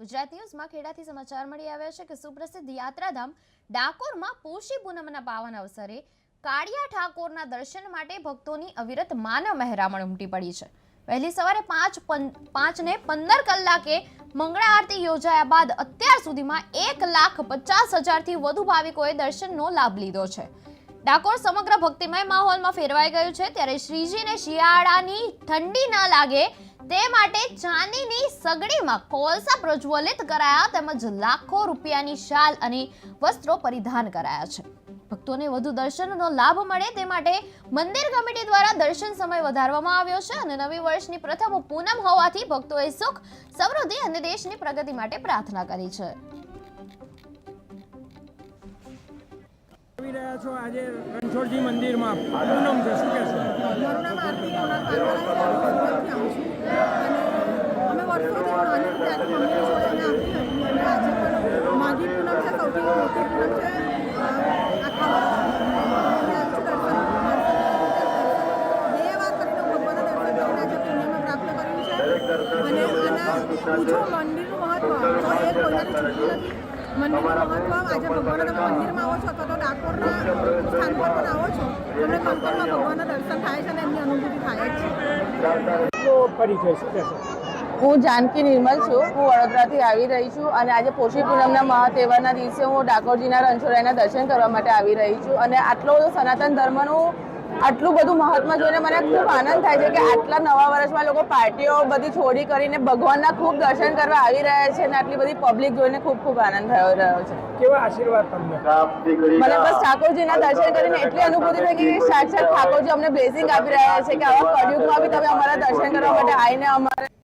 ગુજરાત ન્યૂઝમાં ખેડાથી સમાચાર મળી આવ્યા છે કે સુપ્રસિદ્ધ યાત્રાધામ ડાકોરમાં પોષી પૂનમના પાવન અવસરે કાળિયા ઠાકોરના દર્શન માટે ભક્તોની અવિરત માનવ મહેરામણ ઉમટી પડી છે। વહેલી સવારે 5:15 કલાકે મંગળા આરતી યોજાયા બાદ અત્યાર સુધીમાં 1,50,000થી વધુ ભાવિકોએ દર્શનનો લાભ લીધો છે। ડાકોર સમગ્ર ભક્તિમય માહોલમાં ફેરવાઈ ગયું છે, ત્યારે શ્રીજીને શિયાળાની ઠંડી ન લાગે તે માટે ચાંદીની સગડીમાં કોલસા પ્રજ્વલિત કરાયા તેમજ લાખો રૂપિયાની શાલ અને વસ્ત્રો પરિધાન કરાયા છે। ભક્તોને વધુ દર્શનનો લાભ મળે તે માટે મંદિર કમિટી દ્વારા દર્શન સમય વધારવામાં આવ્યો છે અને નવી વર્ષની પ્રથમ પૂનમ હોવાથી ભક્તોએ સુખ, સમૃદ્ધિ અને દેશની પ્રગતિ માટે પ્રાર્થના કરી છે। આજે રણછોડજી મંદિરમાં પૂનમ છે, શું કહેશો? મારું નામ આરતી કાનવાલા છે, અમે વર્ષોથી નાની રીતે આખી મમ્મીની જોડે અહીંયા આવતી હતી અને આજે પણ માઘી પૂનમ છે, સૌથી મોટી પૂનમ છે આખા મંદિરનું મહત્વ આજે ભગવાનના તમે મંદિરમાં આવો છો તો ડાકોરના સ્થાન પર પણ આવો છો, તમને કંકણમાં ભગવાનના દર્શન થાય છે અને એમની અનુભૂતિ થાય છે। હું જાનકી નિર્મલ છું, હું વડોદરાથી આવી રહી છું અને આજે પોષી પૂનમના મહાતહેવારના દિવસે હું ડાકોરજીના રણછોડરાયના દર્શન કરવા માટે આવી રહી છું અને આટલો બધો સનાતન ધર્મનું આટલું બધું મહાત્મા જોઈને મને ખૂબ આનંદ થાય છે કે આટલા નવા વર્ષમાં લોકો પાર્ટીઓ બધી છોડી કરીને ભગવાનના ખૂબ દર્શન કરવા આવી રહ્યા છે અને આટલી બધી પબ્લિક જોઈને ખૂબ આનંદ થઈ રહ્યો છે। કેવા આશીર્વાદ તમને? મને બસ ઠાકોરજીના દર્શન કરીને એટલી અનુભૂતિ થઈ કે સાક્ષાત ઠાકોરજી અમને બ્લેસિંગ આપી રહ્યા છે કે આવા કળયુગમાં બી તમે અમારા દર્શન કરવા માટે આવીને અમારે